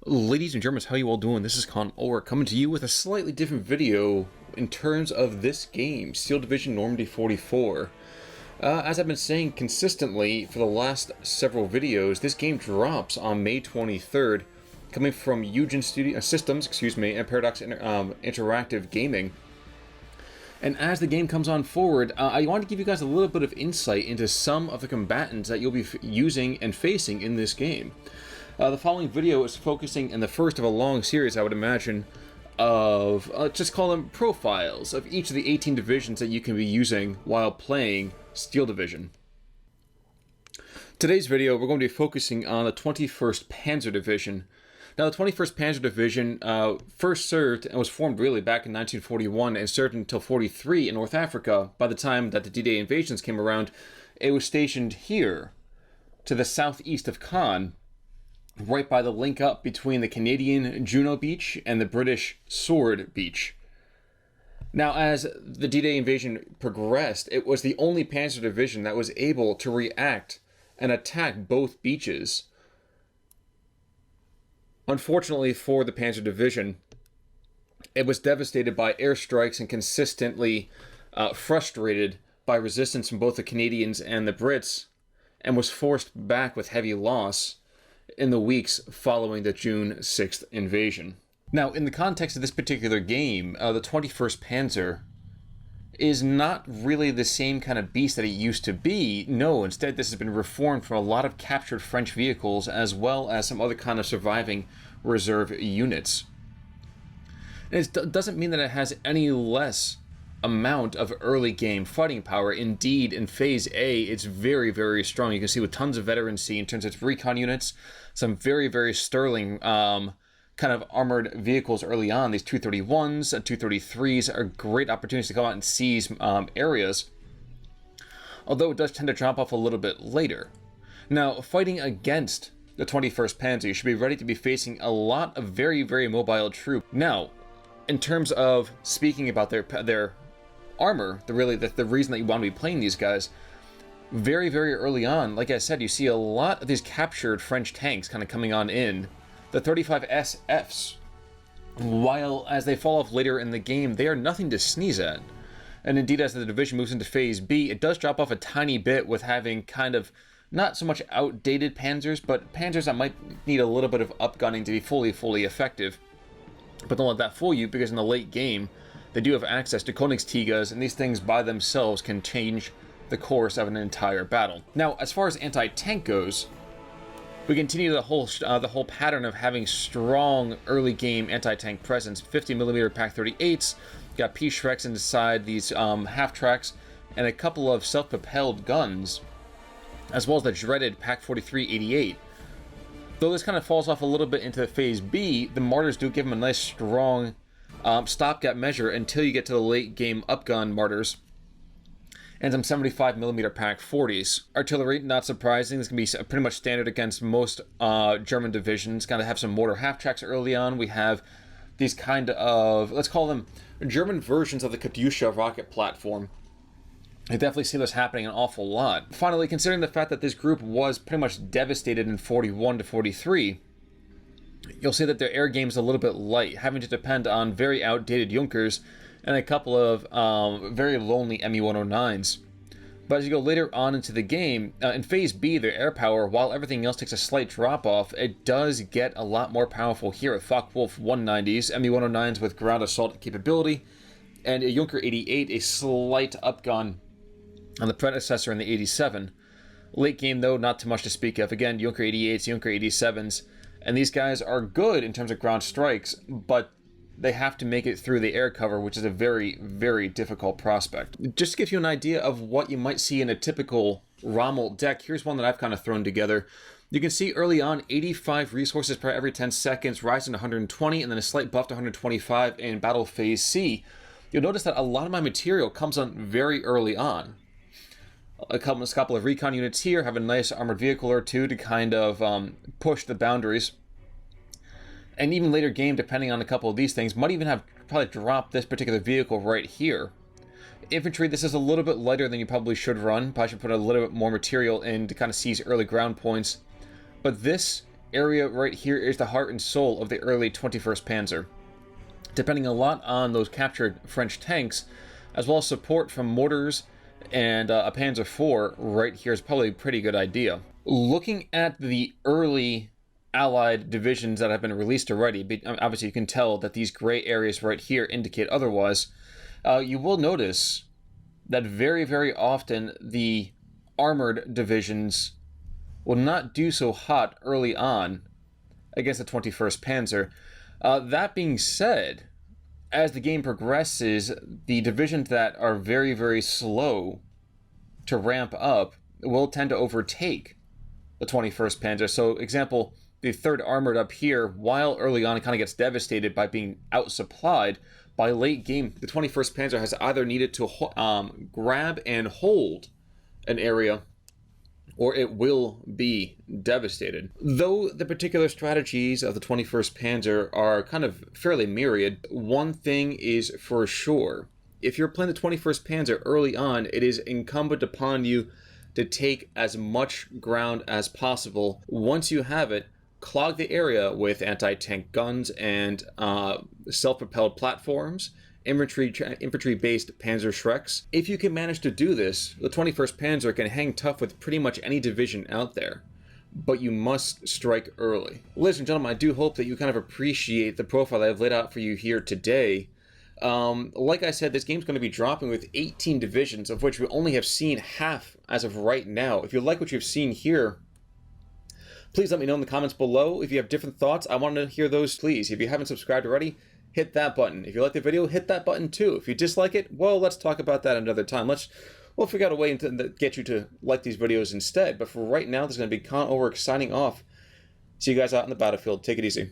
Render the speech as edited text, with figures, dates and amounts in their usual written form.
Ladies and Germans, how you all doing? This is Or coming to you with a slightly different video in terms of this game, Steel Division Normandy 44. As I've been saying consistently for the last several videos, this game drops on May 23rd, coming from Eugen Systems, and Paradox Interactive Gaming. And as the game comes on forward, I want to give you guys a little bit of insight into some of the combatants that you'll be using and facing in this game. The following video is focusing in the first of a long series, I would imagine, of, just call them profiles of each of the 18 divisions that you can be using while playing Steel Division. Today's video, we're going to be focusing on the 21st Panzer Division. Now, the 21st Panzer Division first served and was formed really back in 1941 and served until 43 in North Africa. By the time that the D-Day invasions came around, it was stationed here, to the southeast of Caen, right by the link up between the Canadian Juno Beach and the British Sword Beach. Now, as the D-Day invasion progressed, it was the only Panzer Division that was able to react and attack both beaches. Unfortunately for the Panzer Division, it was devastated by airstrikes and consistently frustrated by resistance from both the Canadians and the Brits, and was forced back with heavy loss in the weeks following the June 6th invasion. Now, in the context of this particular game, the 21st Panzer is not really the same kind of beast that it used to be. No, instead this has been reformed from a lot of captured French vehicles as well as some other kind of surviving reserve units. And it doesn't mean that it has any less amount of early game fighting power. Indeed, in Phase A, it's very, very strong. You can see with tons of veterancy in terms of its recon units, some very, very sterling kind of armored vehicles early on. These 231s and 233s are great opportunities to come out and seize areas, although it does tend to drop off a little bit later. Now, fighting against the 21st Panzer, you should be ready to be facing a lot of very, very mobile troops. Now, in terms of speaking about their armor, the reason that you want to be playing these guys, very, very early on, like I said, you see a lot of these captured French tanks kind of coming on in. The 35 SFs, while as they fall off later in the game, they are nothing to sneeze at. And indeed, as the division moves into Phase B, it does drop off a tiny bit with having kind of not so much outdated panzers, but panzers that might need a little bit of upgunning to be fully effective. But don't let that fool you, because in the late game, they do have access to Königstigas, and these things by themselves can change the course of an entire battle. Now, as far as anti-tank goes, we continue the whole pattern of having strong early game anti-tank presence. 50mm Pak 38s, got P-Shreks inside these half-tracks, and a couple of self-propelled guns, as well as the dreaded Pak 43 88. Though this kind of falls off a little bit into Phase B, the Martyrs do give them a nice strong stopgap measure until you get to the late game upgun Martyrs and some 75mm Pak 40s. Artillery, not surprising, this can be pretty much standard against most German divisions. Kind of have some mortar half-tracks early on. We have these kind of, let's call them German versions of the Katyusha rocket platform. I definitely see this happening an awful lot. Finally, considering the fact that this group was pretty much devastated in 41 to 43, you'll see that their air game is a little bit light, having to depend on very outdated Junkers and a couple of very lonely Me-109s. But as you go later on into the game, in Phase B, their air power, while everything else takes a slight drop-off, it does get a lot more powerful here with Focke-Wulf 190s, Me-109s with ground assault capability, and a Junker 88, a slight upgun on the predecessor in the 87. Late game, though, not too much to speak of. Again, Junker 88s, Junker 87s, and these guys are good in terms of ground strikes, but they have to make it through the air cover, which is a very, very difficult prospect. Just to give you an idea of what you might see in a typical Rommel deck, here's one that I've kind of thrown together. You can see early on 85 resources per every 10 seconds, rising to 120, and then a slight buff to 125 in Battle Phase C. You'll notice that a lot of my material comes on very early on. A couple of recon units here have a nice armored vehicle or two to kind of push the boundaries. And even later game, depending on a couple of these things, might even have probably dropped this particular vehicle right here. Infantry, this is a little bit lighter than you probably should run. Probably should put a little bit more material in to kind of seize early ground points. But this area right here is the heart and soul of the early 21st Panzer. Depending a lot on those captured French tanks, as well as support from mortars and a Panzer IV right here is probably a pretty good idea. Looking at the early Allied divisions that have been released already, obviously you can tell that these gray areas right here indicate otherwise. You will notice that very, very often the armored divisions will not do so hot early on against the 21st Panzer. That being said, as the game progresses, the divisions that are very, very slow to ramp up will tend to overtake the 21st Panzer. So, example, the 3rd Armored up here, while early on it kind of gets devastated by being outsupplied, by late game, the 21st Panzer has either needed to grab and hold an area, or it will be devastated. Though the particular strategies of the 21st Panzer are kind of fairly myriad, one thing is for sure. If you're playing the 21st Panzer early on, it is incumbent upon you to take as much ground as possible. Once you have it, clog the area with anti-tank guns and self-propelled platforms, infantry-based Panzer Shreks. If you can manage to do this, the 21st Panzer can hang tough with pretty much any division out there. But you must strike early. Ladies and gentlemen, I do hope that you kind of appreciate the profile that I've laid out for you here today. Like I said, this game's going to be dropping with 18 divisions, of which we only have seen half as of right now. If you like what you've seen here, please let me know in the comments below. If you have different thoughts, I want to hear those, please. If you haven't subscribed already, hit that button. If you like the video, hit that button too. If you dislike it, well, let's talk about that another time. We'll figure out a way to get you to like these videos instead. But for right now, this is going to be Con O'Rourke signing off. See you guys out in the battlefield. Take it easy.